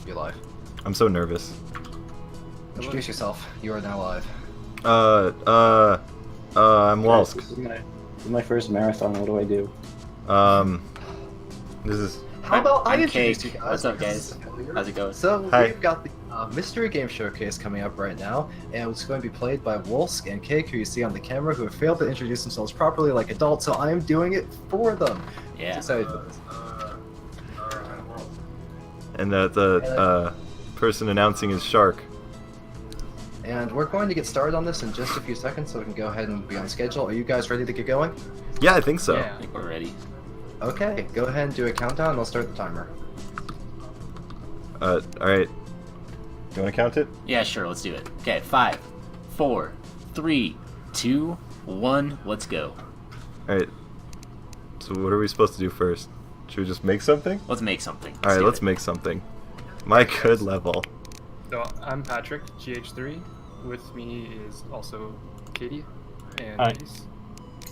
You're live. I'm so nervous. Introduce yourself. You are now live. I'm Walsk. This is my first marathon. What do I do? This is... How about I I'm introduce you Cake. guys? What's up, because guys? it's familiar. How's it going? So Hi. we've got the Mystery Game Showcase coming up right now, and it's going to be played by Wolsk and Cake, who you see on the camera, who have failed to introduce themselves properly like adults, so I am doing it for them. Yeah. Excited for this. And the person announcing is Shark. And we're going to get started on this in just a few seconds, so we can go ahead and be on schedule. Are you guys ready to get going? Yeah, I think so. Yeah, I think we're ready. Okay, go ahead and do a countdown, and I'll start the timer. Alright. You wanna count it? Yeah, sure, let's do it. Okay, 5, 4, 3, 2, 1, let's go. Alright. So what are we supposed to do first? Should we just make something? Let's make something. Alright, do let's it. make something. My good level. So I'm Patrick, GH3. With me is also Katie and Hi. Peace.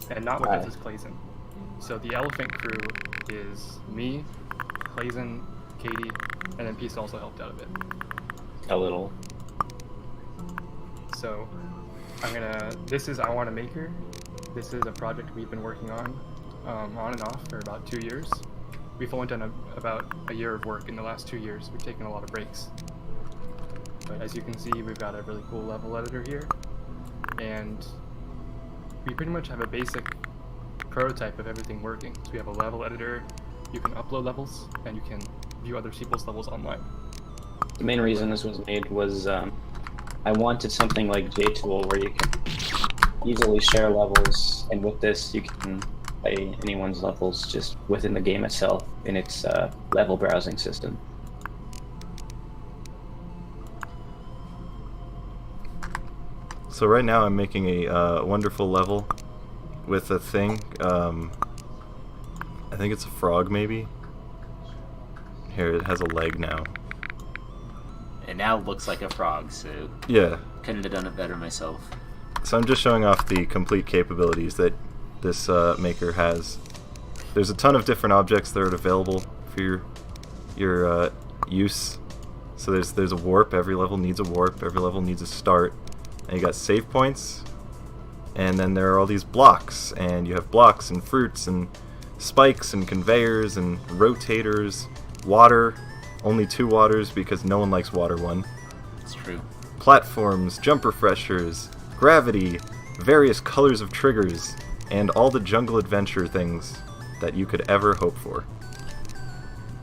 And not with Hi. us is Clayson. So the elephant crew is me, Clayson, Katie, and then Peace also helped out a bit. A little. So this is I Want to Make Her. This is a project we've been working on and off for about 2 years. We've only done about a year of work in the last 2 years. We've taken a lot of breaks. But as you can see, we've got a really cool level editor here. And we pretty much have a basic prototype of everything working. So we have a level editor, you can upload levels, and you can view other people's levels online. The main reason this was made was I wanted something like JTool where you can easily share levels, and with this you can play anyone's levels just within the game itself in its level browsing system. So right now I'm making a wonderful level with a thing. I think it's a frog, maybe. Here, it has a leg now. It now looks like a frog, so Yeah. couldn't have done it better myself. So I'm just showing off the complete capabilities that this maker has. There's a ton of different objects that are available for your use. So there's a warp. Every level needs a warp. Every level needs a start. And you got save points. And then there are all these blocks. And you have blocks and fruits and spikes and conveyors and rotators. Water. Only 2 waters because no one likes water 1. It's true. Platforms, jump refreshers, gravity, various colors of triggers, and all the jungle adventure things that you could ever hope for.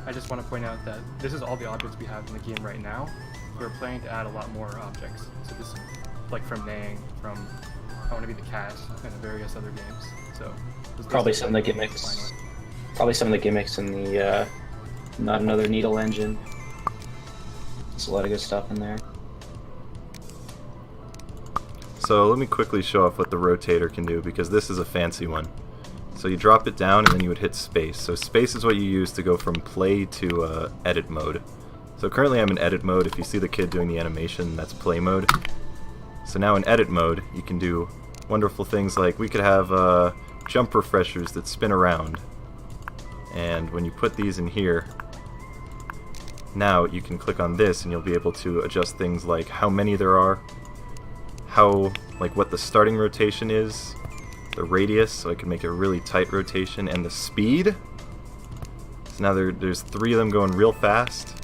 I just want to point out that this is all the objects we have in the game right now. We're planning to add a lot more objects. So this, like from Nang, from I Want to Be the Cat, and various other games. So this is Probably basically some of the the gimmicks. final. Probably some of the gimmicks in the Not Another Needle engine. There's a lot of good stuff in there. So let me quickly show off what the rotator can do, because this is a fancy one. So you drop it down and then you would hit space. So space is what you use to go from play to edit mode. So currently I'm in edit mode. If you see the kid doing the animation, that's play mode. So now in edit mode, you can do wonderful things like we could have jump refreshers that spin around. And when you put these in here, now you can click on this and you'll be able to adjust things like how many there are, what the starting rotation is, the radius, so I can make a really tight rotation, and the speed. So now there's 3 of them going real fast,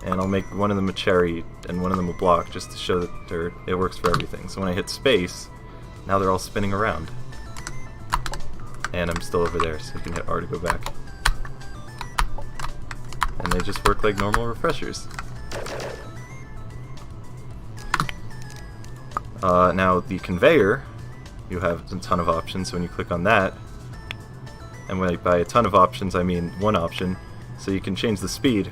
and I'll make one of them a cherry and one of them a block just to show that it works for everything. So when I hit space, now they're all spinning around. And I'm still over there, so you can hit R to go back. And they just work like normal refreshers. Now the conveyor, you have a ton of options. So when you click on that, and by a ton of options I mean one option, so you can change the speed.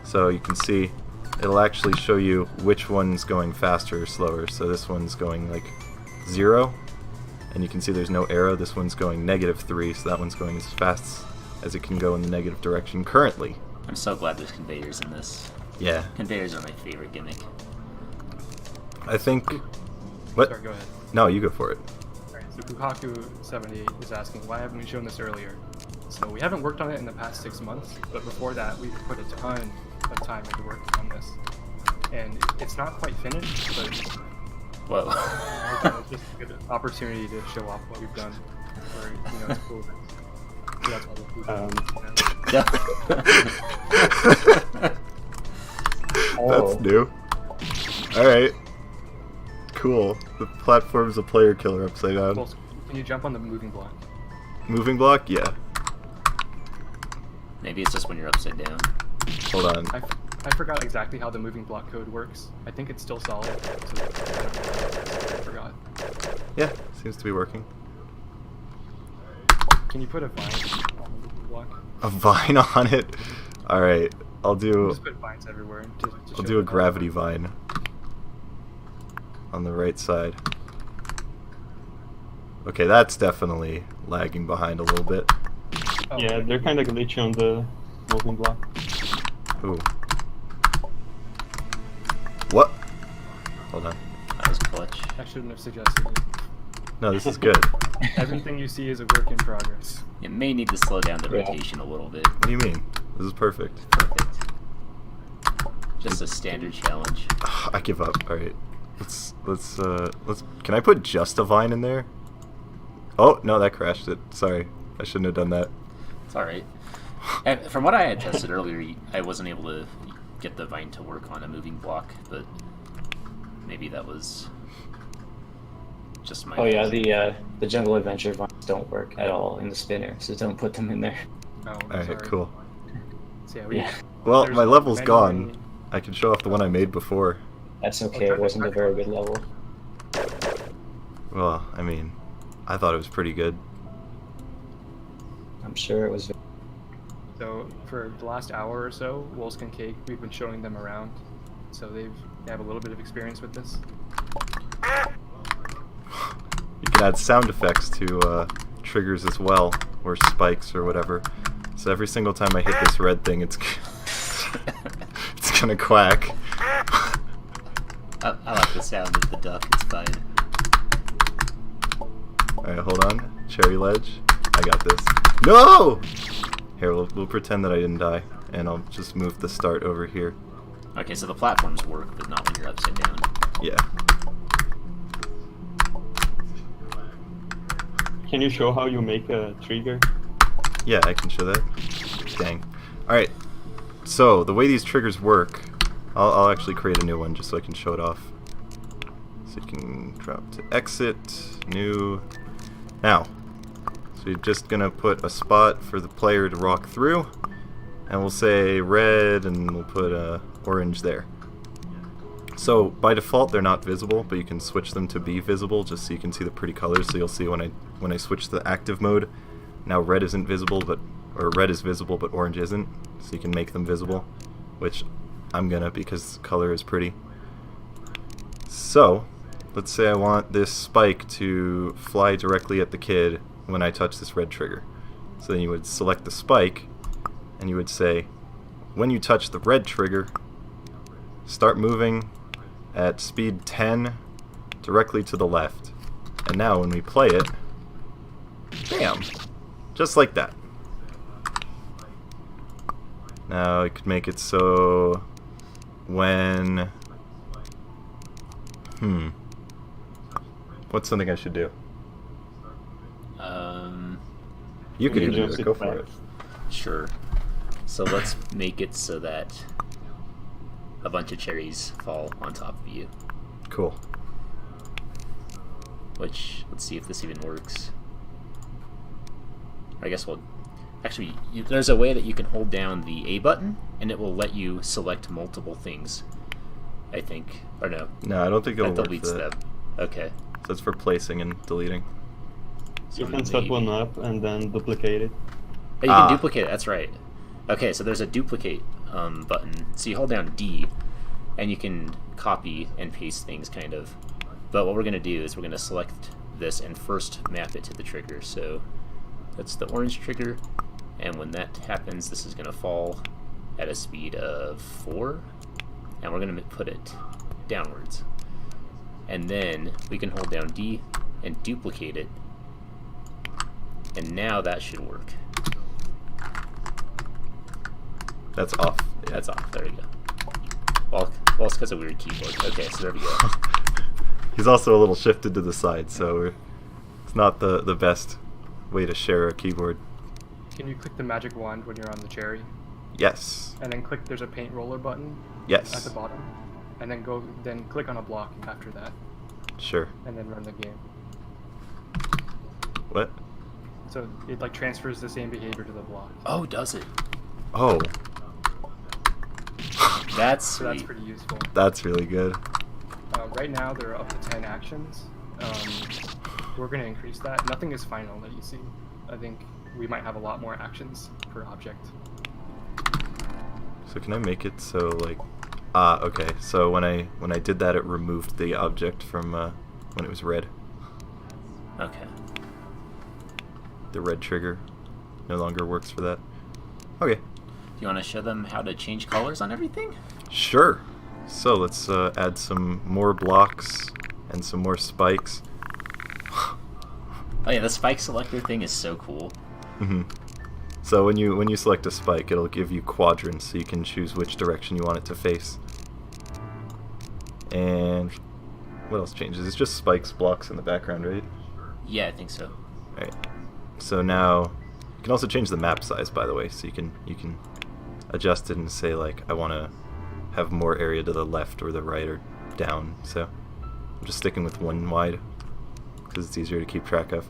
So you can see it'll actually show you which one's going faster or slower. So this one's going like 0, and you can see there's no arrow. This one's going -3, so that one's going as fast as it can go in the negative direction currently. I'm so glad there's conveyors in this. Yeah, Conveyors are my favorite gimmick. I think... What? Sorry, go ahead. No, you go for it. Alright, so Kukaku78 is asking, why haven't we shown this earlier? So we haven't worked on it in the past 6 months, but before that we've put a ton of time into working on this, and it's not quite finished, but Whoa. it's just a good opportunity to show off what we've done. Or, it's cool. So that's why That's new. Alright. Cool. The platform's a player killer upside down. Well, can you jump on the moving block? Moving block? Yeah. Maybe it's just when you're upside down. Hold on. I forgot exactly how the moving block code works. I think it's still solid, so I forgot. Yeah, seems to be working. Can you put a vine on the moving block? A vine on it? Alright, I'll do... Just put vines everywhere. I'll do a gravity vine. On the right side. Okay, that's definitely lagging behind a little bit. Oh, Yeah, they're kind of glitchy on the moving block. Ooh. What? Hold on. That was clutch. I shouldn't have suggested it. No, this is good. Everything you see is a work in progress. It may need to slow down the Yeah. rotation a little bit. What do you mean? This is perfect. Perfect. Just a standard challenge. I give up. Alright. Let's can I put just a vine in there? Oh, no, that crashed it. Sorry. I shouldn't have done that. It's alright. From what I had tested earlier, I wasn't able to get the vine to work on a moving block, but maybe that was just my... Oh yeah, the jungle adventure vines don't work at all in the spinner, so don't put them in there. Oh, Alright, sorry. cool. So Yeah, Well, there's my level's many, gone. many- I can show off the one I made before. that's okay. It wasn't a very good level. Well, I mean, I thought it was pretty good. I'm sure it was. So for the last hour or so, Wolsk and Cake, we've been showing them around, so they have a little bit of experience with this. You can add sound effects to triggers as well, or spikes or whatever. So every single time I hit this red thing, it's it's gonna quack. I like the sound of the duck, it's fine. Alright, hold on. Cherry ledge. I got this. No! Here, we'll pretend that I didn't die, and I'll just move the start over here. Okay, so the platforms work, but not when you're upside down. Yeah. Can you show how you make a trigger? Yeah, I can show that. Dang. Alright, so the way these triggers work, I'll actually create a new one just so I can show it off. So you can drop to exit, new. Now, so you're just gonna put a spot for the player to walk through, and we'll say red, and we'll put orange there. So by default they're not visible, but you can switch them to be visible just so you can see the pretty colors. So you'll see when I switch to the active mode, now red isn't visible, or red is visible but orange isn't. So you can make them visible, which I'm gonna because color is pretty. So let's say I want this spike to fly directly at the kid when I touch this red trigger. So then you would select the spike, and you would say, when you touch the red trigger, start moving at speed 10 directly to the left. And now when we play it, bam! Just like that. Now I could make it so when... What's something I should do? You could You even do just it. Go hit for it. Sure. So let's make it so that a bunch of cherries fall on top of you. Cool. Which, let's see if this even works. I guess we'll... Actually, there's a way that you can hold down the A button, and it will let you select multiple things, I think. Or no, No, I don't think it'll that work for deletes that. them. Okay. So it's for placing and deleting. So You can set maybe- one up and then duplicate it. Oh, you can duplicate it, that's right. Okay, so there's a duplicate button. So you hold down D, and you can copy and paste things, kind of. But what we're going to do is we're going to select this and first map it to the trigger. So that's the orange trigger, and when that happens, this is going to fall at a speed of 4, and we're going to put it downwards. And then we can hold down D and duplicate it, and now that should work. That's off. That's off. There we go. Well, it's because of weird keyboard. Okay, so there we go. He's also a little shifted to the side, so it's not the best way to share a keyboard. Can you click the magic wand when you're on the cherry? Yes. And then click, there's a paint roller button at Yes. the bottom. And then click on a block after that. Sure. And then run the game. What? So it like transfers the same behavior to the block. Oh, does it? Oh, That's So that's sweet. pretty useful. that's really good. Right now there are up to 10 actions. We're going to increase that. Nothing is final that you see. I think we might have a lot more actions per object. So can I make it so like, okay. So when I did that, it removed the object from when it was red. Okay. The red trigger no longer works for that. Okay. Do you want to show them how to change colors on everything? Sure. So let's add some more blocks and some more spikes. Oh yeah, the spike selector thing is so cool. So when you select a spike, it'll give you quadrants, so you can choose which direction you want it to face. And what else changes? It's just spikes, blocks in the background, right? Yeah, I think so. Right. So now you can also change the map size, by the way, so you can adjust it and say like I want to have more area to the left or the right or down. So I'm just sticking with one wide because it's easier to keep track of.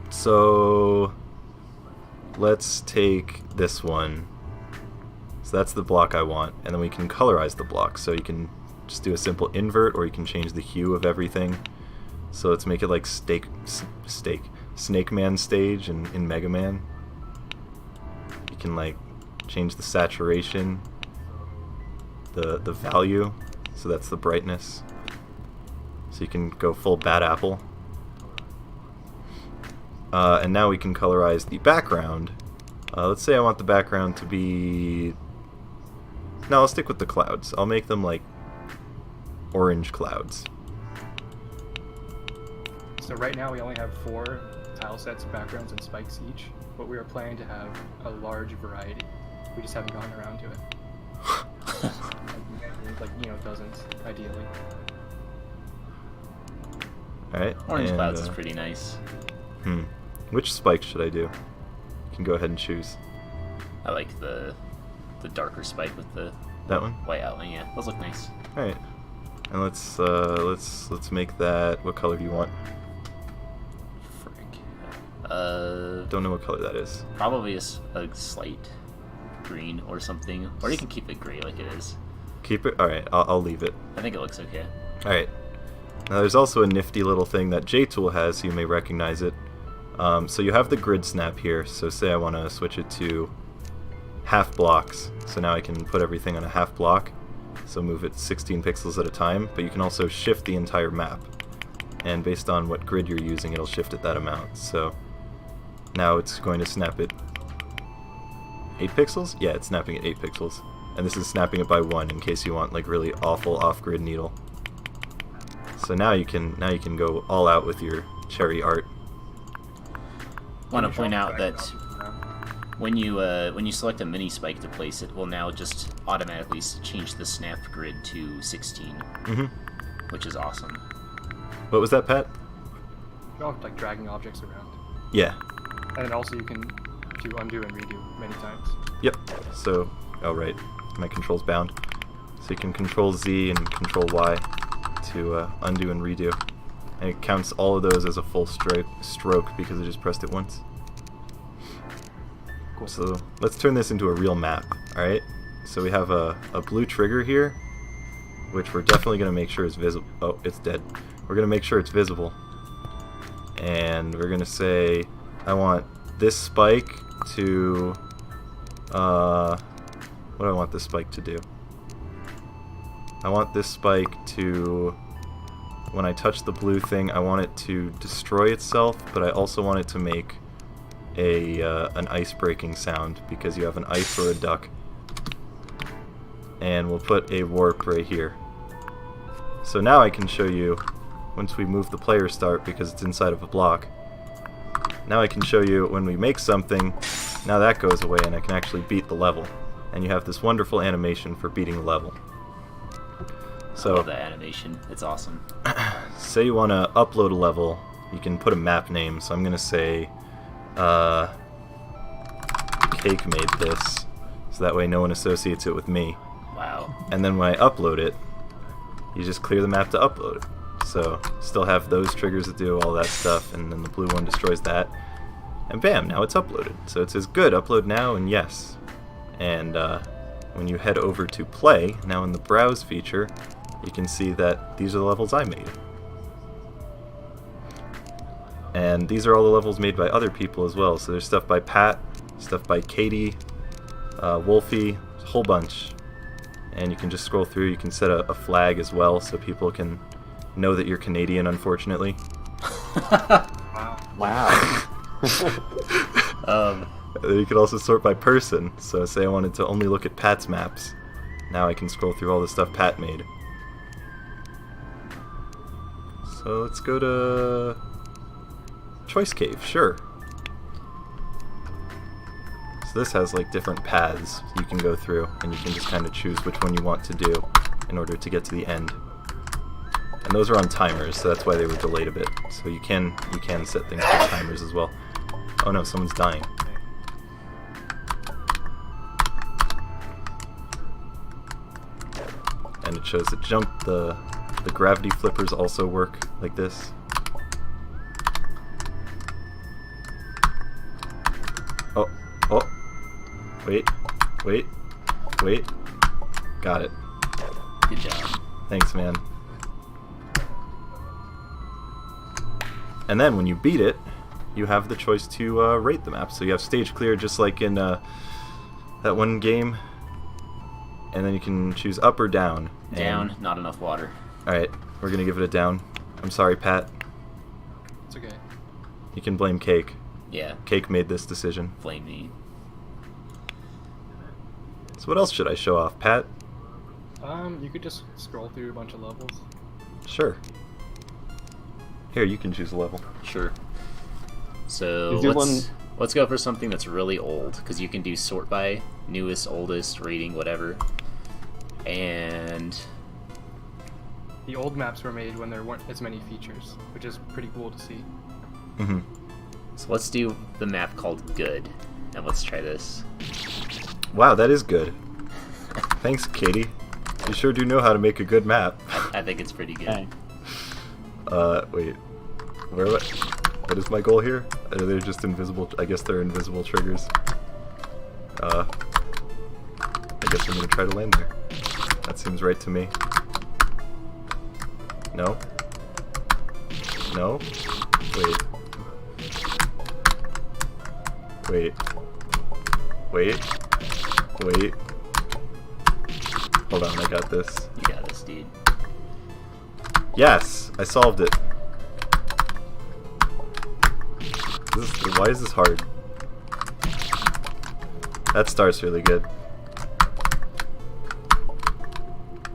So let's take this one. So that's the block I want, and then we can colorize the block. So you can just do a simple invert, or you can change the hue of everything. So let's make it like Snake Man stage in Mega Man. You can like change the saturation, the value, so that's the brightness. So you can go full Bad Apple. And now we can colorize the background. Let's say I want the background to be... No, I'll stick with the clouds. I'll make them like orange clouds. So right now we only have 4 tile sets, backgrounds, and spikes each, but we are planning to have a large variety. We just haven't gotten around to it. Like, dozens, ideally. Alright. Orange clouds is pretty nice. Which spike should I do? You can go ahead and choose. I like the darker spike with the That one? white outline. Yeah, those look nice. Alright. And let's make that... What color do you want? Frick. Don't know what color that is. Probably a slight green or something, or you can keep it gray like it is. Keep it? Alright, I'll leave it. I think it looks okay. Alright. Now there's also a nifty little thing that JTool has, so you may recognize it. So you have the grid snap here, so say I want to switch it to half blocks. So now I can put everything on a half block, so move it 16 pixels at a time, but you can also shift the entire map. And based on what grid you're using, it'll shift it that amount. So now it's going to snap it 8 pixels? Yeah, it's snapping at 8 pixels. And this is snapping it by 1 in case you want like really awful off-grid needle. So now you can go all out with your cherry art. Want to point out that when you select a mini spike to place, it will now just automatically change the snap grid to 16, which is awesome. What was that, Pat? Like dragging objects around. Yeah. And then also you can do undo and redo many times. Yep. So, oh right, my control's bound. So you can control Z and control Y to undo and redo. And it counts all of those as a full stroke because I just pressed it once. Cool. So let's turn this into a real map, alright? So we have a blue trigger here, which we're definitely going to make sure is visible. Oh, it's dead. We're going to make sure it's visible. And we're going to say, I want this spike to... what do I want this spike to do? I want this spike to... When I touch the blue thing, I want it to destroy itself, but I also want it to make an ice-breaking sound, because you have an ice or a duck. And we'll put a warp right here. So now I can show you, once we move the player start, because it's inside of a block, now I can show you when we make something, now that goes away and I can actually beat the level. and you have this wonderful animation for beating a level. I So love that animation. It's awesome. say you want to upload a level, you can put a map name. So I'm going to say Cake made this, so that way no one associates it with me. Wow. And then when I upload it, you just clear the map to upload it. So still have those triggers that do all that stuff, and then the blue one destroys that. And bam, now it's uploaded. So it says good, upload now, and yes. And when you head over to play, now in the browse feature, you can see that these are the levels I made. And these are all the levels made by other people as well. So there's stuff by Pat, stuff by Katie, Wolfie, a whole bunch. And you can just scroll through. You can set a flag as well, so people can know that you're Canadian, unfortunately. Wow. You can also sort by person. So say I wanted to only look at Pat's maps. Now I can scroll through all the stuff Pat made. So let's go to Choice Cave, sure. So this has like different paths you can go through, and you can just kind of choose which one you want to do in order to get to the end. And those are on timers, so that's why they were delayed a bit. So you can set things for timers as well. Oh no, someone's dying. And it shows the jump, the gravity flippers also work like this. Oh, wait, got it. Good job. Thanks, man. And then when you beat it, you have the choice to rate the map. So you have stage clear, just like in that one game. And then you can choose up or down. Down, not enough water. Alright, we're gonna give it a down. I'm sorry, Pat. It's okay. You can blame Cake. Yeah, Cake made this decision. blame me. So what else should I show off, Pat? You could just scroll through a bunch of levels. Sure. Here, you can choose a level. Sure. So Is there let's go for something that's really old, because you can do sort by newest, oldest, rating, whatever. And The old maps were made when there weren't as many features, which is pretty cool to see. Mm-hmm. so let's do the map called Good, and let's try this. Wow, that is good. Thanks, Katie. You sure do know how to make a good map. I think it's pretty good. Okay. Wait. What is my goal here? They're just invisible. I guess they're invisible triggers. I guess I'm gonna try to land there. That seems right to me. No? No? Wait. Wait. Wait. Wait. Hold on, I got this. You got this, dude. Yes! I solved it. Why is this hard? That starts really good.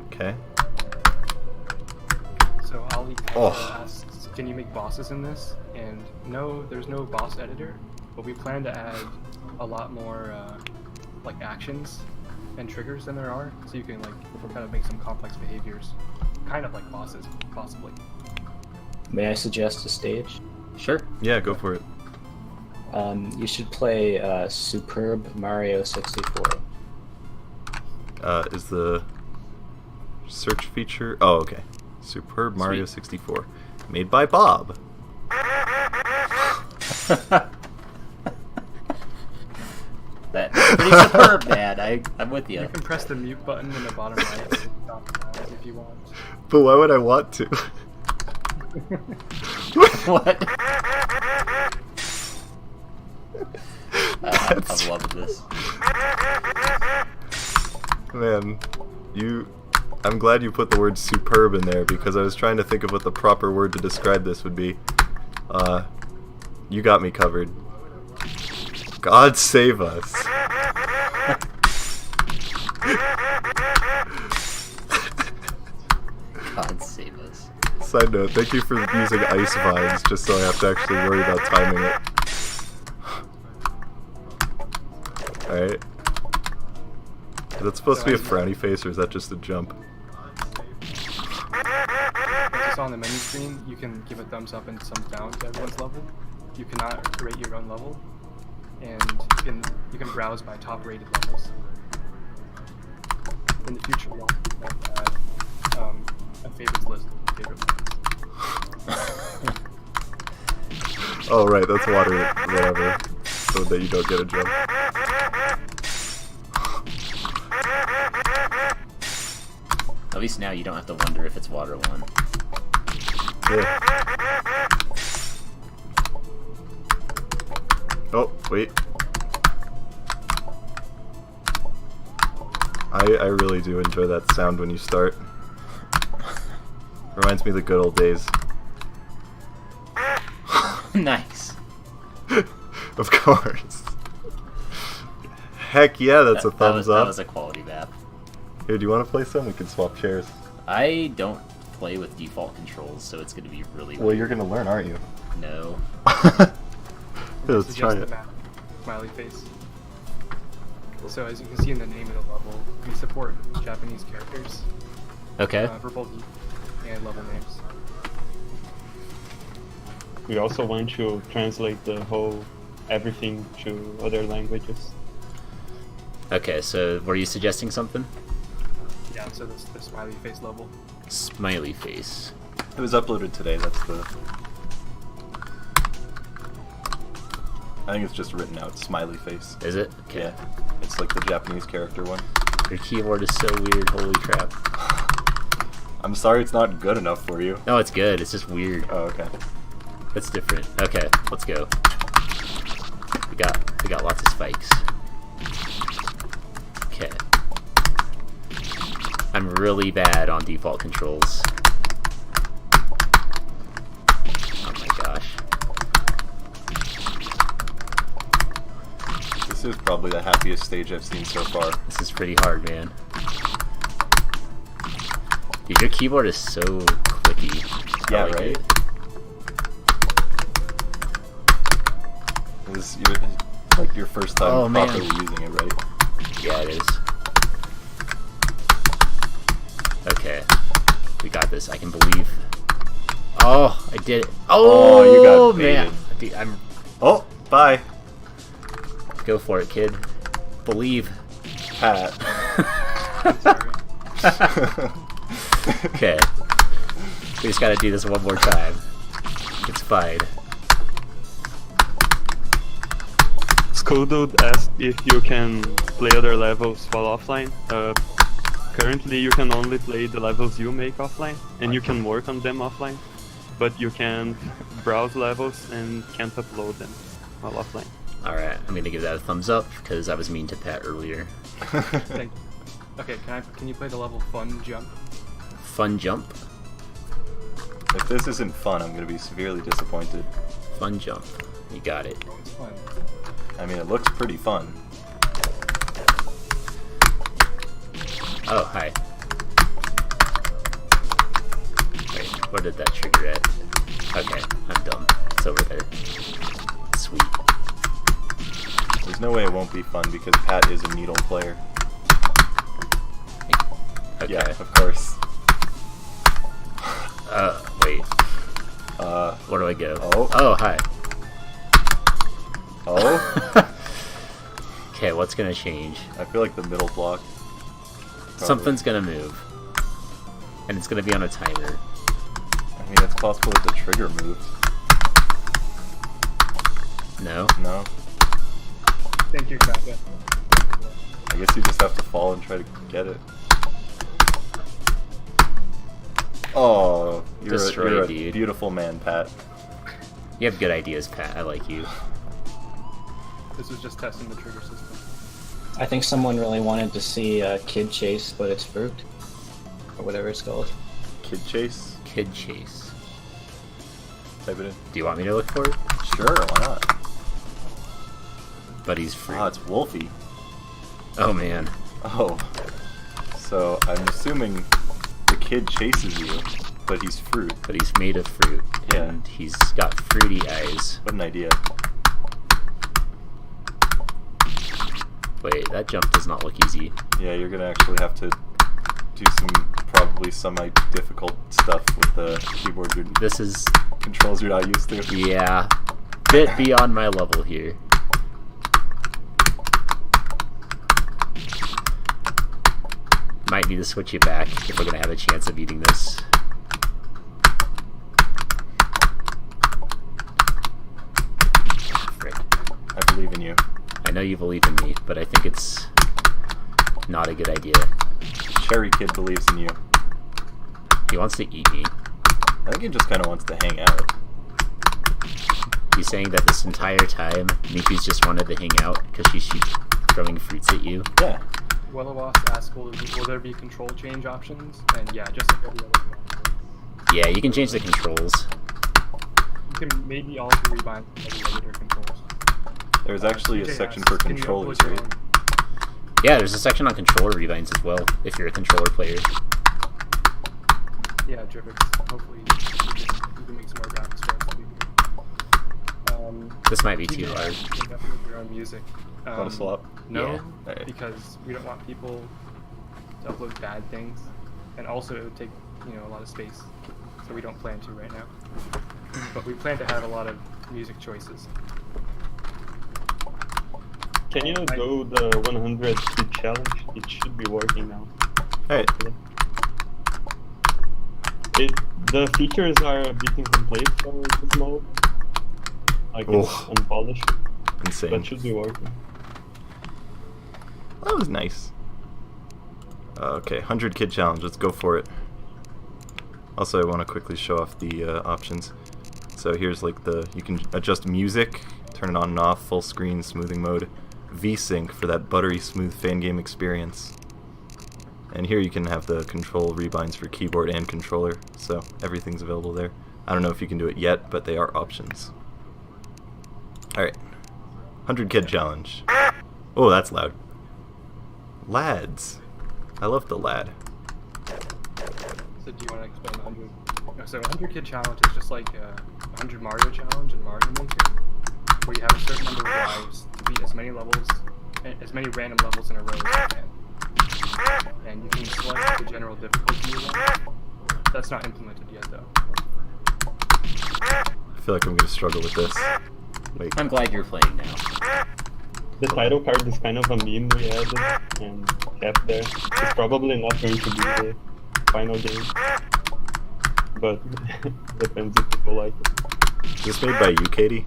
Okay. So Ali Oh. asks, can you make bosses in this? And no, there's no boss editor, but we plan to add a lot more like actions and triggers than there are, so you can like kind of make some complex behaviors, kind of like bosses, possibly. May I suggest a stage? Sure. Yeah, go for it. You should play Superb Mario 64. Is the search feature... Oh, okay. Superb Mario 64. Made by Bob. That's pretty superb, Dad. I'm with you. You can press the mute button in the bottom right to stop ads if you want. But why would I want to? What? I'm loving this. Man, I'm glad you put the word superb in there, because I was trying to think of what the proper word to describe this would be. You got me covered. God save us. God save us. Side note, thank you for using ice vines, just so I have to actually worry about timing it. Alright. that supposed to be a frowny face, or is that just a jump? As you saw on the menu screen, you can give a thumbs up and thumbs down to everyone's level. You cannot rate your own level, and you can browse by top rated levels. In the future, we'll add a favorites list of favorite levels. Oh right, that's water, whatever, so that you don't get a jump. At least now you don't have to wonder if it's water 1. Yeah. Oh, wait. I really do enjoy that sound when you start. Reminds me of the good old days. Nice. Of course. Heck yeah, that's a thumbs up. That was a quality map. Here, do you want to play some? We can swap chairs. I don't play with default controls, so it's going to be really Well, weird. you're going to learn, aren't you? No. This Let's is try just it. the map, smiley face. So as you can see in the name of the level, we support Japanese characters Okay. for both and level names. We also want to translate the whole everything to other languages. Okay, so were you suggesting something? Yeah, so this the smiley face level. Smiley face. It was uploaded today, that's the... I think it's just written out, smiley face. Is it? Okay. Yeah, it's like the Japanese character one. Your keyboard is so weird, holy crap. I'm sorry it's not good enough for you. No, it's good, it's just weird. Oh, okay. It's different. Okay, let's go. We got lots of spikes. Okay. I'm really bad on default controls. Oh my gosh. This is probably the happiest stage I've seen so far. This is pretty hard, man. Dude, your keyboard is so clicky. I Yeah, like right? it. This is like your first time Oh, man. properly using it, right? Yeah, it is. Okay. We got this. I can believe. Oh, I did it. Oh, you got man. baited. Dude, I'm... Oh, bye, Go for it, kid. Believe. Pat. Okay. We just gotta do this one more time. It's fine. Skulldude asked if you can play other levels while offline. Currently you can only play the levels you make offline, and you can work on them offline, but you can browse levels and can't upload them while offline. Alright, I'm gonna give that a thumbs up, because I was mean to Pat earlier. Thank you. Okay, can you play the level Fun Jump? Fun jump. If this isn't fun, I'm going to be severely disappointed. Fun jump. You got it. Oh, it's fun. I mean, it looks pretty fun. Oh, hi. Wait, where did that trigger at? Okay, I'm dumb. It's over there. Sweet. There's no way it won't be fun because Pat is a needle player. Okay. Yeah, of course. Wait. Where do I go? Oh, hi. Oh? Okay, what's gonna change? I feel like the middle block. Probably. Something's gonna move. And it's gonna be on a timer. I mean, it's possible that the trigger moves. No? No? Thank you, Kaka. I guess you just have to fall and try to get it. Oh, you're Destroyed, a dude. beautiful man, Pat. You have good ideas, Pat. I like you. This was just testing the trigger system. I think someone really wanted to see Kid Chase, but it's fruit. Or whatever it's called. Kid Chase? Kid Chase. Type it in. Do you want me to look for it? Sure, why not? But he's free. Ah, it's Wolfie. Oh, man. Oh. So, I'm assuming the kid chases you, but he's fruit. But he's made of fruit. Yeah. And he's got fruity eyes. What an idea. Wait, that jump does not look easy. Yeah, you're gonna actually have to do some probably semi-difficult stuff with the keyboard. This is... controls you're not used to. Yeah. Bit beyond my level here. Might need to switch it back if we're gonna have a chance of beating this. Frick. I believe in you. I know you believe in me, but I think it's not a good idea. Cherry Kid believes in you. He wants to eat me. I think he just kind of wants to hang out. He's saying that this entire time, Miki's just wanted to hang out because she's throwing fruits at you. Yeah. Willowas asked, will there be control change options? And yeah, just like every other one. Yeah, you can change the controls. You can maybe also rebind the editor controls. There's actually a TJ section asks, for can you controllers, upload your right? own? Yeah, there's a section on controller rebinds as well, if you're a controller player. Yeah, Drivix. Hopefully you can make some more graphics for us. This might be too TJ hard. asks, can you upload your own music? Want to swap? No, Yeah. Alright. because we don't want people to upload bad things, and also it would take a lot of space, so we don't plan to right now. But we plan to have a lot of music choices. Can you do the 100 speed challenge? It should be working now. Alright. The features are a bit incomplete for this mode. Like it's Oh. unpolished, Insane. but should be working. That was nice. Okay, 100 Kid Challenge. Let's go for it. Also, I want to quickly show off the options. So here's like you can adjust music, turn it on and off, full screen, smoothing mode, V-Sync for that buttery smooth fan game experience. And here you can have the control rebinds for keyboard and controller, so everything's available there. I don't know if you can do it yet, but they are options. Alright, 100 Kid Challenge. Oh, that's loud. Lads. I love the lad. So do you want to explain the 100? So 100 Kid Challenge is just like a 100 Mario Challenge in Mario Maker, where you have a certain number of lives to beat as many random levels in a row as you can. And you can select the general difficulty you want. That's not implemented yet, though. I feel like I'm gonna struggle with this. Wait. I'm glad you're playing now. The title card is kind of a meme we added and kept there. It's probably not going to be the final game, but depends if people like it. Is this made by you, Katie?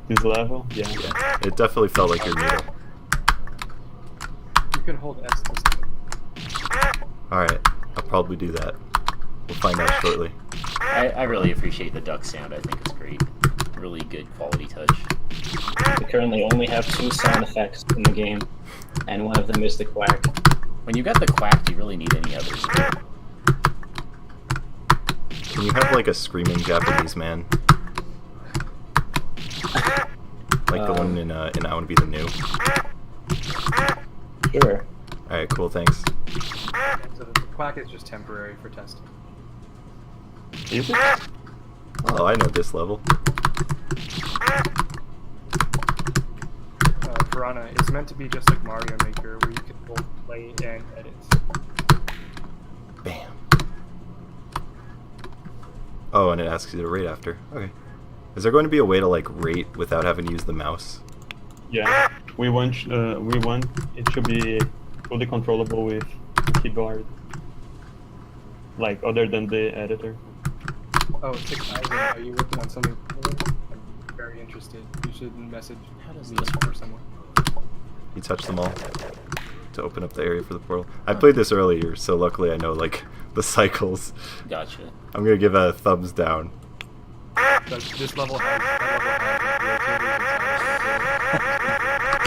This level, yeah. Yeah. It definitely felt like your needle. You can hold S to start. Alright, I'll probably do that. We'll find out shortly. I really appreciate the duck sound. I think it's great. Really good quality touch. We currently only have 2 sound effects in the game, and one of them is the quack. When you got the quack, do you really need any others? Can you have like a screaming Japanese man? Like the one in I Want to Be the New. Sure. Alright, cool, thanks. So the quack is just temporary for testing. Is it? Oh, I know this level. Piranha is meant to be just like Mario Maker, where you can both play and edit. Bam. Oh, and it asks you to rate after. Okay. Is there going to be a way to like rate without having to use the mouse? Yeah. We want it to be fully controllable with keyboard, like other than the editor. Oh, 6,000. Are you working on something? I'm very interested. You should message me or someone. You touch them all to open up the area for the portal. I played this earlier, so luckily I know like the cycles. Gotcha. I'm gonna give a thumbs down. But this level has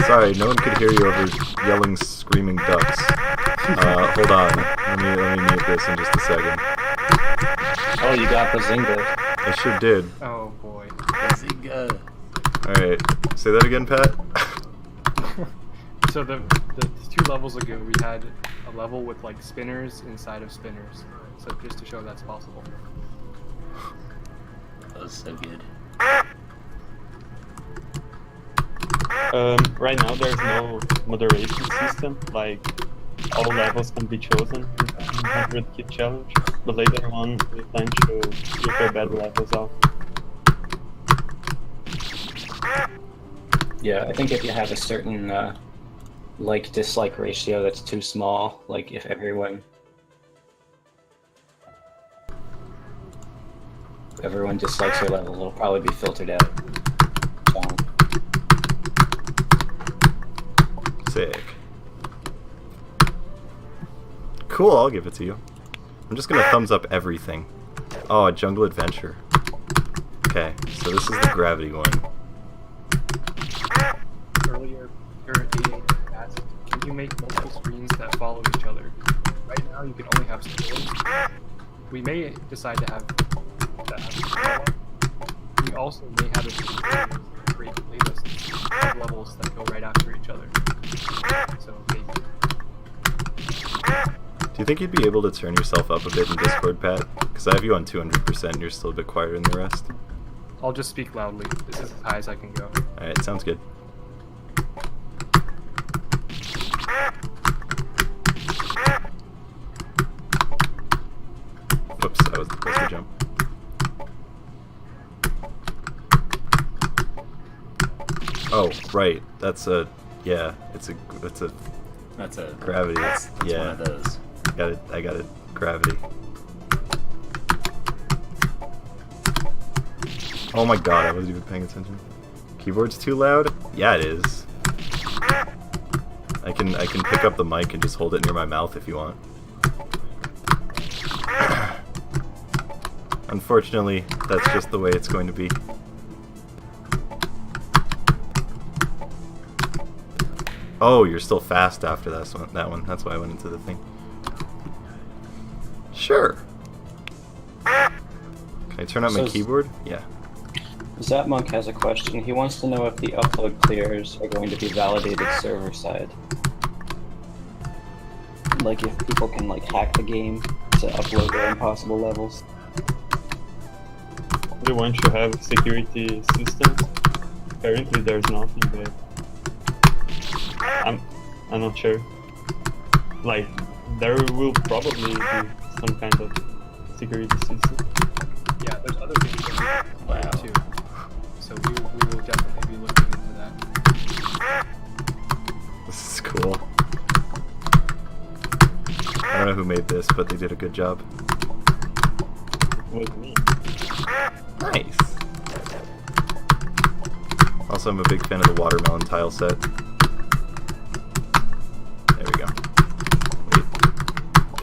Sorry, no one could hear you over yelling, screaming ducks. Hold on. Let me mute this in just a second. Oh, you got Bazinga. I sure did. Oh boy. Alright, say that again, Pat? So the 2 levels ago, we had a level with like spinners inside of spinners. So just to show that's possible. That was so good. Right now there's no moderation system, like all levels can be chosen in the 100 kit challenge, but later on we plan to filter bad levels out. Yeah, I think if you have a certain like-dislike ratio that's too small, like if everyone dislikes your level, it'll probably be filtered out. Sick. Cool, I'll give it to you. I'm just gonna thumbs up everything. Oh, a jungle adventure. Okay, so this is the gravity one. Earlier, asked, can you make multiple screens that follow each other? Right now, you can only have scrolls. We may decide to have that. We also may have a create playlists of levels that go right after each other. So maybe. Do you think you'd be able to turn yourself up a bit in Discord, Pat? Because I have you on 200% and you're still a bit quieter than the rest. I'll just speak loudly. This is as high as I can go. Alright, sounds good. Whoops, I was supposed to jump. Oh, right. That's a... Yeah, it's a That's a gravity. That's Yeah. one of those. I got it. Gravity. Oh my god, I wasn't even paying attention. Keyboard's too loud? Yeah, it is. I can pick up the mic and just hold it near my mouth if you want. Unfortunately, that's just the way it's going to be. Oh, you're still fast after that one. That's why I went into the thing. Sure. Can I turn up my keyboard? Yeah. Zapmonk has a question. He wants to know if the upload clears are going to be validated server side. Like if people can like hack the game to upload their impossible levels. We want to have security systems. Currently there's nothing there. I'm not sure. Like, there will probably be some kind of security system. Yeah, there's other things that we can do too. So we will definitely be looking into that. This is cool. I don't know who made this, but they did a good job. With me. Nice! Also, I'm a big fan of the watermelon tile set. There we go.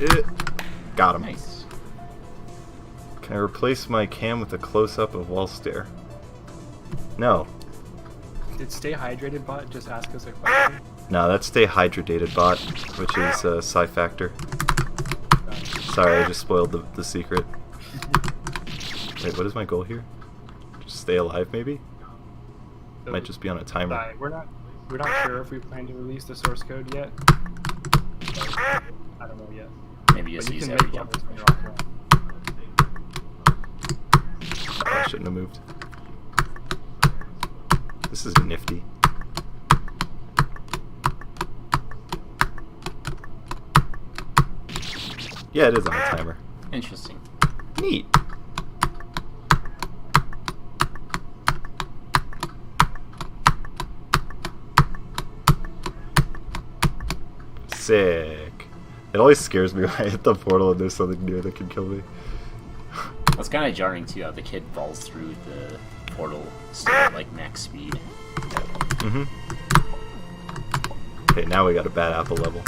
Wait. Got him. Nice. Can I replace my cam with a close-up of wall stare? No. Did Stay Hydrated bot just ask us a question? No, that's Stay Hydrated bot, which is Sci-Factor. Sorry, I just spoiled the secret. Wait, what is my goal here? Just stay alive, maybe? So, Might just be on a timer. we're not sure if we plan to release the source code yet. But I don't know yet. Maybe just But you use can every make jump. levels when you're offline. Oh, I shouldn't have moved. This is nifty. Yeah, it is on a timer. Interesting. Neat. Sick. It always scares me when I hit the portal and there's something new that can kill me. That's kind of jarring too, how the kid falls through the portal still at like max speed. Mm-hmm. Okay, now we got a bad apple level.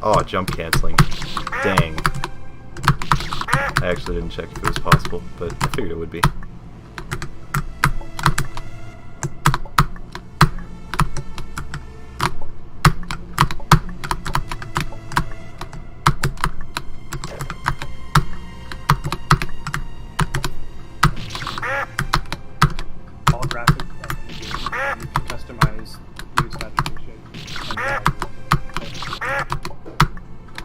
Oh, jump canceling. Dang. I actually didn't check if it was possible, but I figured it would be. All graphics are in the game. You can customize hue saturation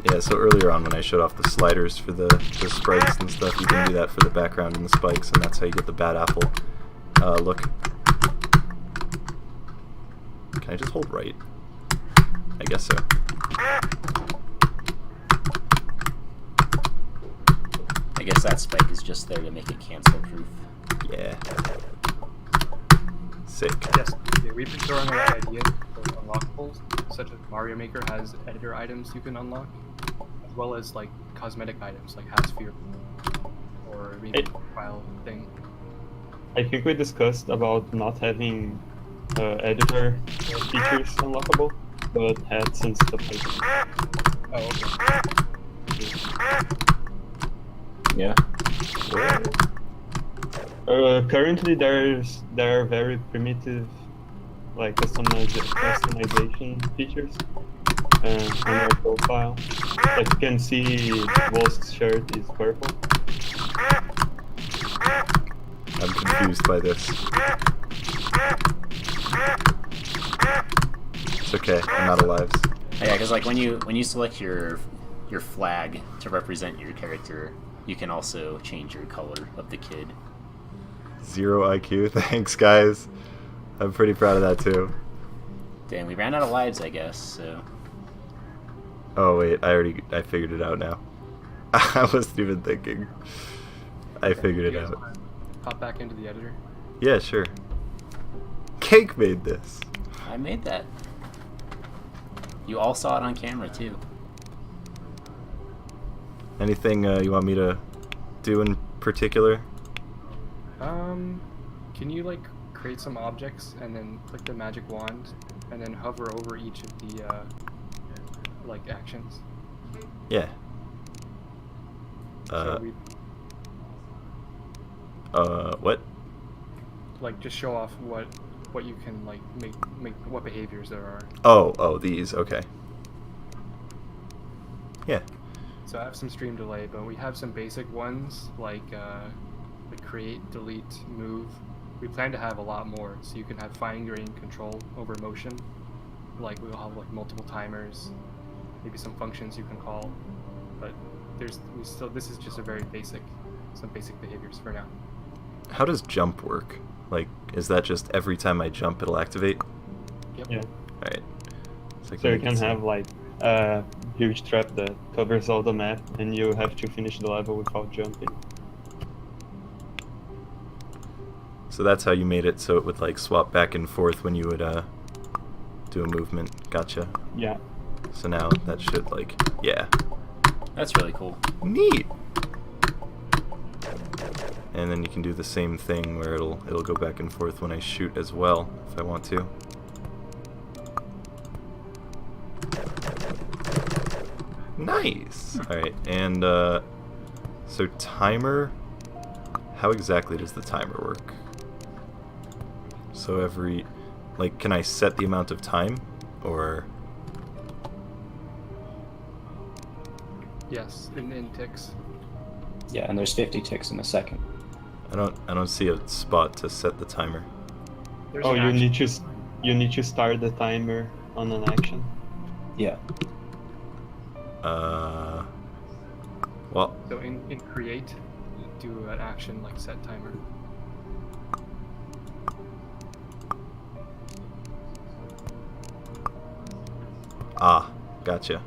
and Yeah, so earlier on when I showed off the sliders for the sprites and stuff, you can do that for the background and the spikes, and that's how you get the bad apple look. Can I just hold right? I guess so. I guess that spike is just there to make it cancel proof. Yeah. Sick. Yes, yeah, we've been throwing around ideas for unlockables, such as Mario Maker has editor items you can unlock, as well as like cosmetic items like Hatsphere or maybe profile thing. I think we discussed about not having editor features unlockable, but hats and stuff like that. Oh, okay. Yeah. Currently, there are very primitive, like customization features on our profile. Like you can see, Wolf's shirt is purple. I'm confused by this. It's okay, I'm out of lives. Yeah, because like when you select your flag to represent your character, you can also change your color of the kid. 0 IQ, thanks guys. I'm pretty proud of that too. Damn, we ran out of lives, I guess, so... Oh wait, I figured it out now. I wasn't even thinking. I figured it out. Hop back into the editor. Yeah, sure. Cake made this. I made that. You all saw it on camera, too. Anything you want me to do in particular? Can you like create some objects and then click the magic wand and then hover over each of the like actions? Yeah. So What? like just show off what you can like make what behaviors there are. Oh, these, okay. Yeah. So I have some stream delay, but we have some basic ones like create, delete, move. We plan to have a lot more, so you can have fine-grained control over motion. Like we'll have like multiple timers, maybe some functions you can call. But this is just a very some basic behaviors for now. How does jump work? Like, is that just every time I jump it'll activate? Yep. Yeah. Alright. So you can have like a huge trap that covers all the map, and you have to finish the level without jumping. So that's how you made it so it would like swap back and forth when you would do a movement. Gotcha. Yeah. So now that should like, yeah. That's really cool. Neat. And then you can do the same thing where it'll go back and forth when I shoot as well if I want to. Nice. All right, and so timer. How exactly does the timer work? So every, like, can I set the amount of time, or? Yes, in ticks. Yeah, and there's 50 ticks in a second. I don't see a spot to set the timer. There's Oh, an you action. need to start the timer on an action. Yeah. Well, So in create, do an action like set timer. gotcha.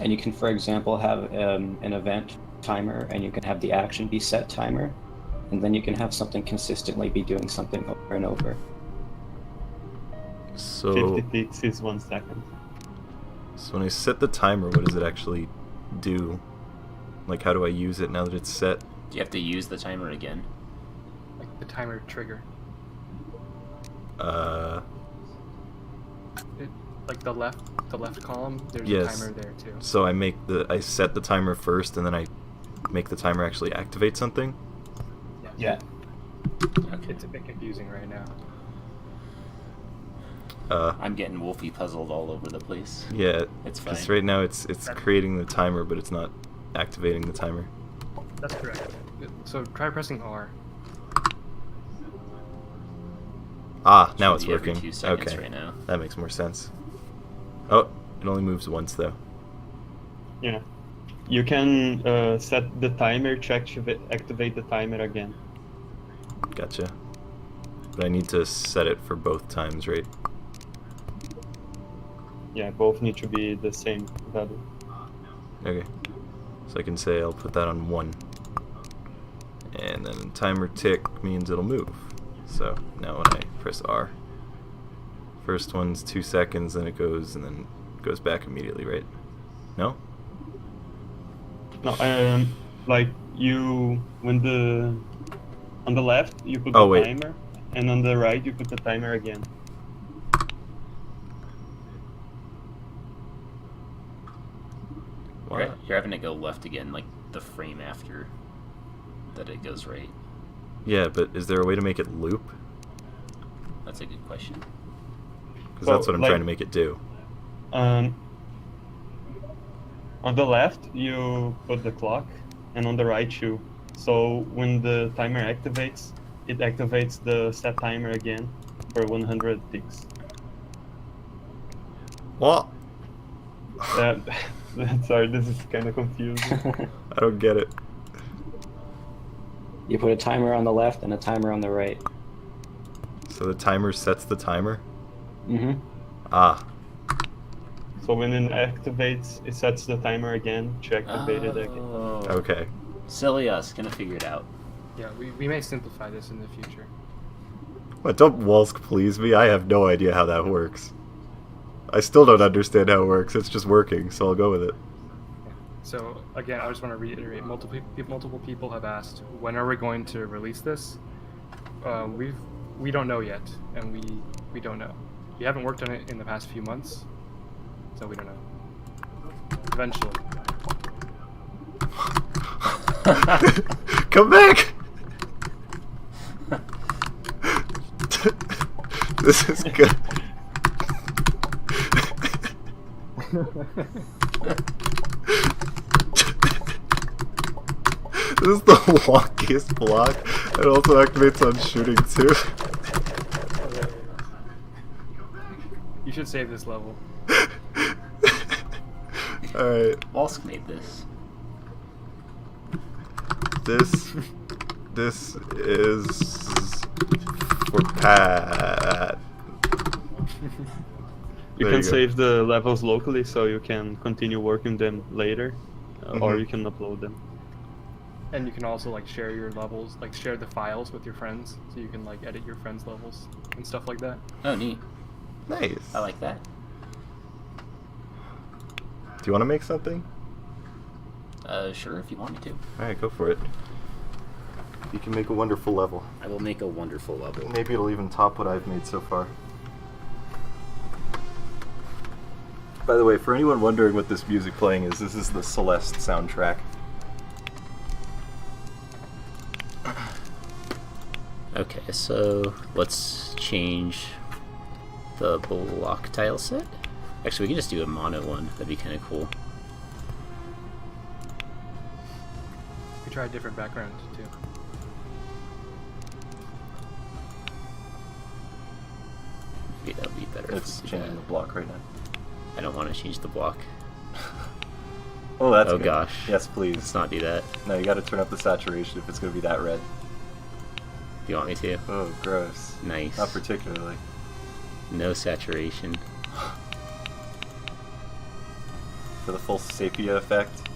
And you can, for example, have an event timer, and you can have the action be set timer, and then you can have something consistently be doing something over and over. So, 50 ticks is 1 second. so when I set the timer, what does it actually do? Like, how do I use it now that it's set? You have to use the timer again. Like the timer trigger. Like the left column, there's Yes. a timer there too. So I set the timer first, and then I make the timer actually activate something? Yeah. Okay. It's a bit confusing right now. I'm getting Wolfie puzzled all over the place. Yeah, It's fine. because right now it's creating the timer, but it's not activating the timer. That's correct. So try pressing R. Ah, now Should it's be every working. 2 seconds Okay, right now. that makes more sense. Oh, it only moves once though. Yeah. You can set the timer to activate the timer again. Gotcha. But I need to set it for both times, right? Yeah, both need to be the same value. Okay. So I can say I'll put that on 1. And then timer tick means it'll move. So now when I press R, first one's 2 seconds, then it goes, and then goes back immediately, right? No? No, like when on the left you put Oh, the wait. timer, and on the right you put the timer again. You're having to go left again, like the frame after that it goes right. Yeah, but is there a way to make it loop? That's a good question. Because Well, that's what I'm like- trying to make it do. On the left you put the clock, and on the right you. So when the timer activates, it activates the set timer again for 100 ticks. What? Sorry, this is kind of confusing. I don't get it. You put a timer on the left and a timer on the right. So the timer sets the timer? Mm-hmm. Ah. So when it activates, it sets the timer again to activate it again. Oh. Okay. Silly us, gonna figure it out. Yeah, we may simplify this in the future. What, don't Walsk please me? I have no idea how that works. I still don't understand how it works. It's just working, so I'll go with it. So again, I just want to reiterate: multiple people have asked, when are we going to release this? We don't know yet, and we don't know. We haven't worked on it in the past few months, so we don't know. Eventually. Come back! This is good. This is the wonkiest block. It also activates on shooting too. You should save this level. Alright, Walsk made this. this is for Pat. You There can you go. save the levels locally, so you can continue working them later, or Mhm. you can upload them. And you can also like share your levels, like share the files with your friends, so you can like edit your friends' levels and stuff like that. Oh, neat. Nice. I like that. Do you want to make something? Sure, if you want me to. Alright, go for it. You can make a wonderful level. I will make a wonderful level. Maybe it'll even top what I've made so far. By the way, for anyone wondering what this music playing is, this is the Celeste soundtrack. Okay, so let's change the block tile set. Actually, we can just do a mono one. That'd be kind of cool. We try a different background too. Maybe that would be better. It's if we do changing the that. block right now. I don't want to change the block. Oh, that's Oh, good. gosh. Yes, please. Let's not do that. No, you gotta turn up the saturation if it's gonna be that red. Do you want me to? Oh, gross. Nice. Not particularly. No saturation. For the full sepia effect,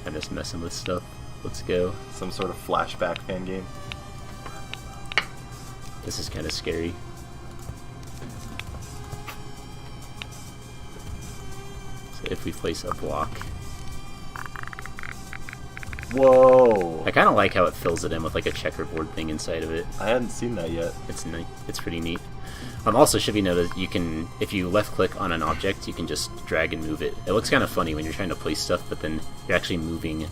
I'm just messing with stuff. Let's go. some sort of flashback fan game. This is kind of scary. So if we place a block, Whoa! I kind of like how it fills it in with like a checkerboard thing inside of it. I hadn't seen that yet. It's neat. It's pretty neat. Also, should be noted, you can, if you left click on an object, you can just drag and move it. It looks kind of funny when you're trying to place stuff, but then you're actually moving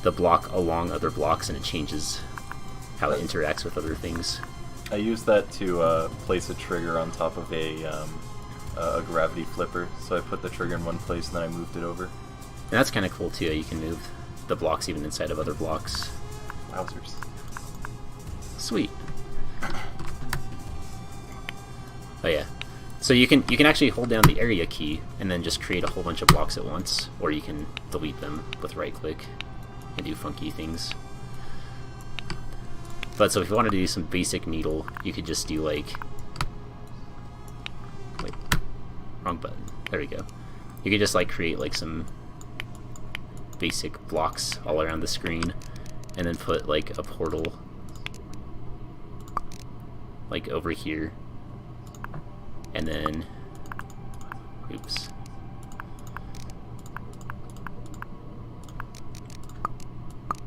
the block along other blocks, and it changes how it interacts with other things. I used that to place a trigger on top of a gravity flipper. So I put the trigger in one place and then I moved it over. And that's kind of cool too. You can move the blocks even inside of other blocks. Wowzers. Sweet. Oh yeah. So you can actually hold down the area key and then just create a whole bunch of blocks at once, or you can delete them with right click and do funky things. But so if you wanted to do some basic needle, you could just do like, wait, wrong button. There we go. You could just like create like some basic blocks all around the screen, and then put like a portal like over here, and then, oops.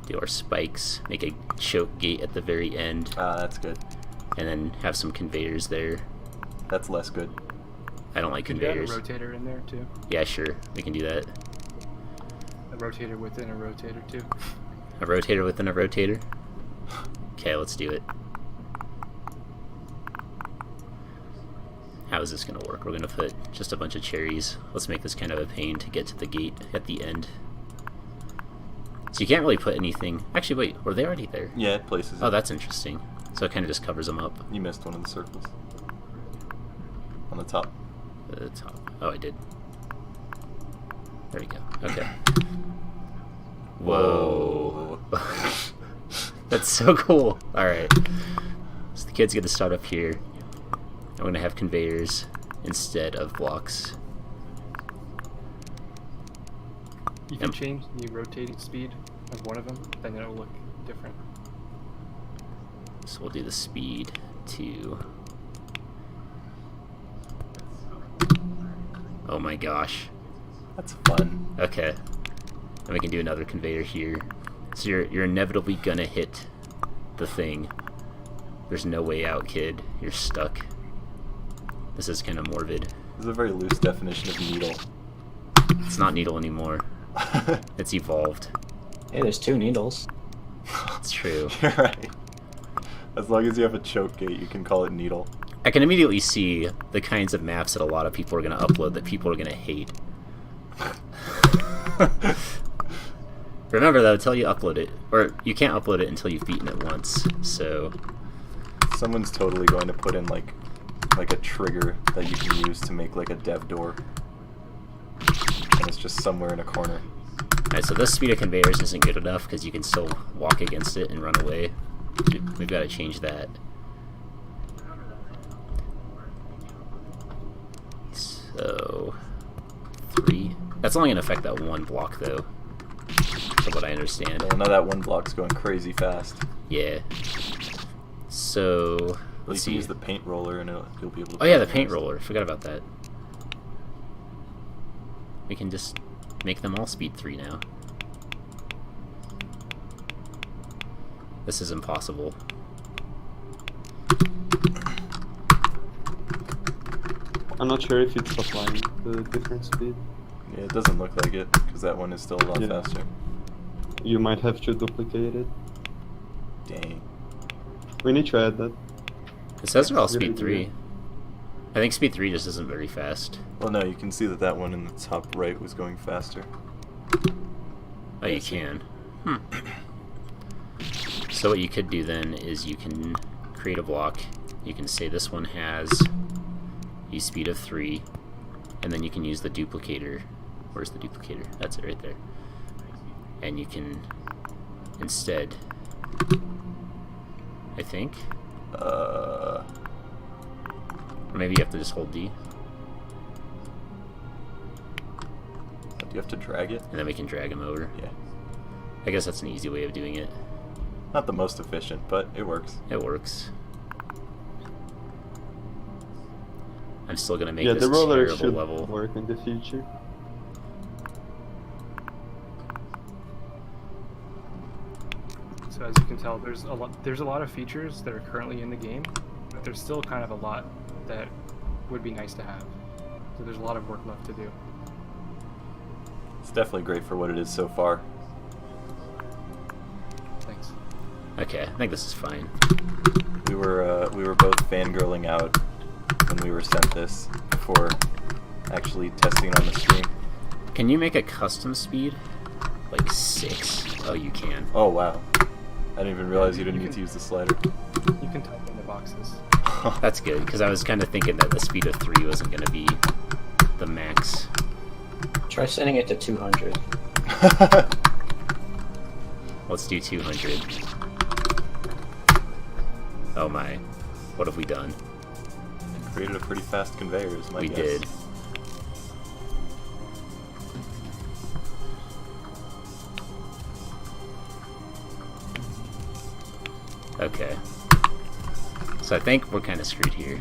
Do our spikes, make a choke gate at the very end. That's good. And then have some conveyors there. That's less good. I don't like Can you add a conveyors. rotator in there too? Yeah, sure, we can do that. A rotator within a rotator too. A rotator within a rotator? Okay, let's do it. How is this gonna work? We're gonna put just a bunch of cherries. Let's make this kind of a pain to get to the gate at the end. So you can't really put anything... Actually, wait, were they already there? Yeah, it places Oh, it. that's interesting. So it kind of just covers them up. You missed one of the circles. On the top. The top. Oh, I did. There we go. Okay. Whoa. That's so cool. Alright. So the kid's gonna start up here. I'm gonna have conveyors instead of blocks. You can change the rotating speed of one of them, then it'll look different. So we'll do the speed to... Oh my gosh. That's fun. Okay. And we can do another conveyor here. So you're inevitably gonna hit the thing. There's no way out, kid. You're stuck. This is kind of morbid. This is a very loose definition of needle. It's not needle anymore. It's evolved. Hey, there's 2 needles. It's true. You're right. As long as you have a choke gate, you can call it needle. I can immediately see the kinds of maps that a lot of people are going to upload that people are going to hate. Remember though, until you upload it, or you can't upload it until you've beaten it once, so... Someone's totally going to put in like a trigger that you can use to make like a dev door. And it's just somewhere in a corner. Alright, so this speed of conveyors isn't good enough because you can still walk against it and run away. We've got to change that. So... 3. That's only going to affect that one block though, from what I understand. Well, now that one block's going crazy fast. Yeah. So... You Let's can see. use the paint roller and you'll be able to... Oh yeah, the paint roller. Forgot about that. We can just make them all speed 3 now. This is impossible. I'm not sure if it's applying the different speed. Yeah, it doesn't look like it, because that one is still a lot Yeah. faster. You might have to duplicate it. Dang. We need to add that. It says they're all That's a speed good 3. idea. I think speed 3 just isn't very fast. Well, no, you can see that that one in the top right was going faster. Oh, you can. So what you could do then is you can create a block. You can say this one has a speed of 3, and then you can use the duplicator. Where's the duplicator? That's it right there. And you can instead, I think, or maybe you have to just hold D, Do you have to drag it? and then we can drag them over. Yeah. I guess that's an easy way of doing it. Not the most efficient, but it works. It works. I'm still gonna make Yeah, this the roller terrible should level. work in the future. So as you can tell, there's a lot of features that are currently in the game, but there's still kind of a lot that would be nice to have. So there's a lot of work left to do. It's definitely great for what it is so far. Thanks. Okay, I think this is fine. We were both fangirling out when we were sent this before actually testing it on the stream. Can you make a custom speed? Like 6? Oh, you can. Oh wow. I didn't even realize you didn't You need can- to use the slider. You can type in the boxes. That's good, because I was kind of thinking that the speed of 3 wasn't going to be the max. Try setting it to 200. Let's do 200. Oh my. What have we done? Created a pretty fast conveyor, is my We guess. did. Okay. So I think we're kind of screwed here.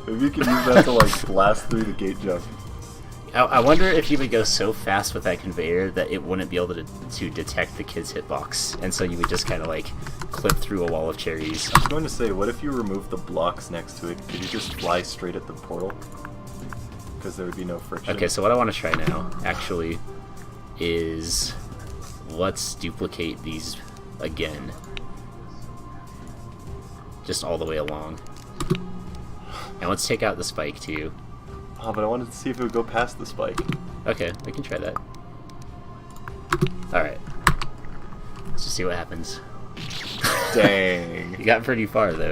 Maybe you can use that to like blast through the gate jump. I wonder if you would go so fast with that conveyor that it wouldn't be able to detect the kid's hitbox, and so you would just kind of like clip through a wall of cherries. I was going to say, what if you remove the blocks next to it? Could you just fly straight at the portal? Because there would be no friction. Okay, so what I want to try now, actually, is let's duplicate these again. Just all the way along. And let's take out the spike, too. Oh, but I wanted to see if it would go past the spike. Okay, we can try that. Alright. Let's just see what happens. Dang. You got pretty far, though.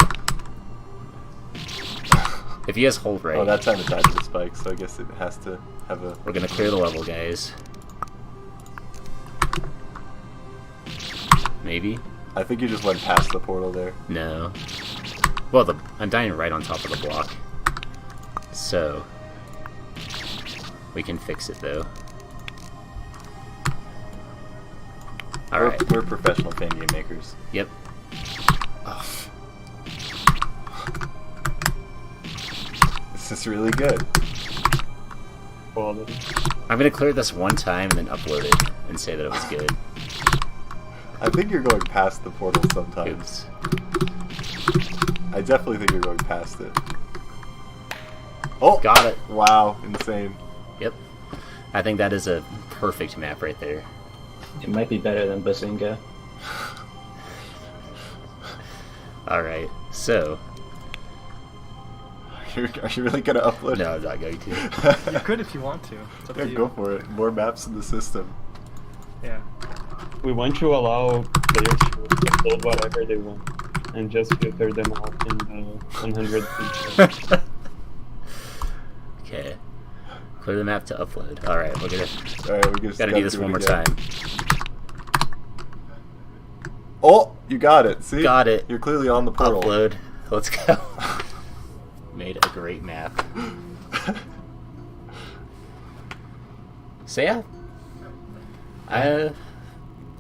If you guys hold right... Oh, that time it died to the spike, so I guess it has to have a... We're gonna clear the level, guys. Maybe? I think you just went past the portal there. No. Well, I'm dying right on top of the block. So... we can fix it, though. Alright. We're professional Fangame makers. Yep. Oh. This is really good. Quality. I'm gonna clear this one time and then upload it and say that it was good. I think you're going past the portal sometimes. Oops. I definitely think you're going past it. Oh! Got it. Wow, insane. Yep. I think that is a perfect map right there. It might be better than Bazinga. Alright, so... Are you really going to upload? No, I'm not going to. You could if you want to. It's up Yeah, to you. go for it. More maps in the system. Yeah. We want to allow players to upload whatever they want and just filter them out in the 100 features. Okay. Clear the map to upload. Alright, we're gonna... Alright, we Gotta do this one more time. Oh! You got it. See? Got it. You're clearly on the portal. Upload. Let's go. Made a great map. So yeah. I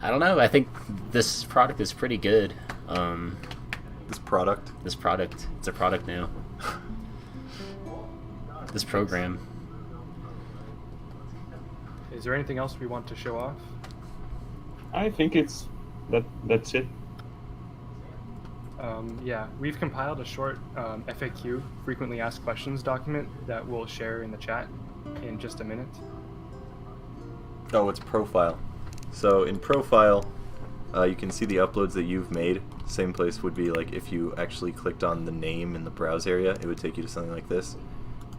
don't know. I think this product is pretty good. This product. This product. It's a product now. This program. Is there anything else we want to show off? I think that's it. Yeah, we've compiled a short FAQ, frequently asked questions document that we'll share in the chat in just a minute. Oh, it's profile. So in profile, you can see the uploads that you've made. Same place would be like if you actually clicked on the name in the browse area, it would take you to something like this.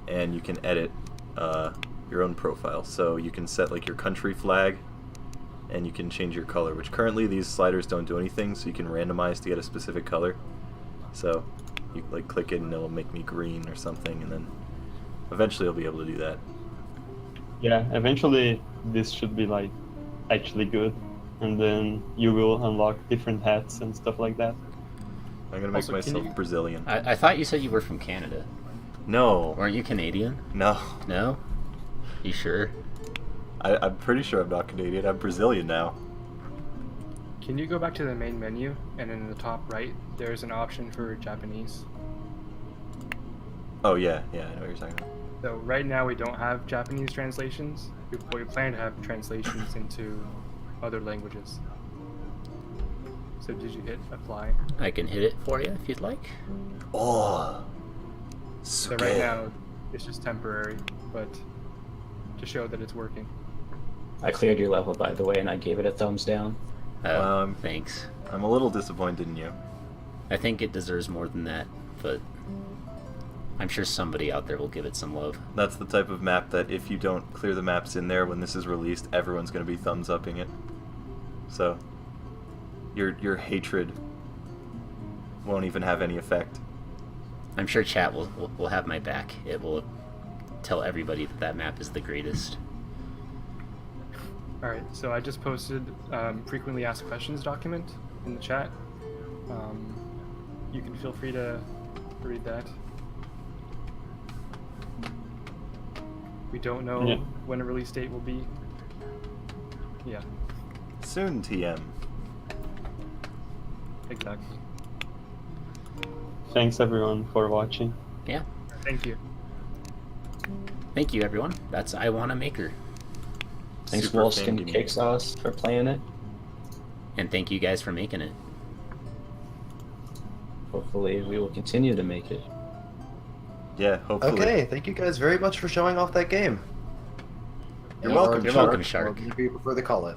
And you can edit your own profile. So you can set like your country flag, and you can change your color, which currently these sliders don't do anything, so you can randomize to get a specific color. So you like click it and it'll make me green or something, and then eventually you'll be able to do that. Yeah, eventually this should be like actually good, and then you will unlock different hats and stuff like that. I'm gonna make Also, can myself you- Brazilian. I thought you said you were from Canada. No, Weren't you Canadian? no. No? You sure? I'm pretty sure I'm not Canadian. I'm Brazilian now. Can you go back to the main menu, and in the top right, there's an option for Japanese. Oh yeah, I know what you're talking about. So right now we don't have Japanese translations, but we plan to have translations into other languages. So did you hit apply? I can hit it for you if you'd like. Oh, So right now it's just temporary, but to show that it's working. I cleared your level, by the way, and I gave it a thumbs down. Thanks. I'm a little disappointed in you. I think it deserves more than that, but I'm sure somebody out there will give it some love. That's the type of map that if you don't clear the maps in there when this is released, everyone's going to be thumbs upping it. So, your hatred won't even have any effect. I'm sure chat will have my back. It will tell everybody that that map is the greatest. All right, so I just posted frequently asked questions document in the chat. You can feel free to read that. We don't know when a release date will be. Yeah, Soon, TM. exactly. Thanks everyone for watching. Yeah. Thank you. Thank you, everyone. That's I Want a Maker. Thanks, Super Wolfskin Fangame. Cake Sauce, for playing it. And thank you guys for making it. Hopefully, we will continue to make it. Yeah, hopefully. Okay, thank you guys very much for showing off that game. You're Or welcome, You're Shark, welcome, Shark. or whatever you prefer to call it.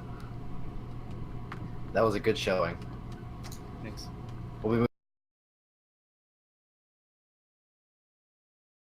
That was a good showing. Thanks. We'll be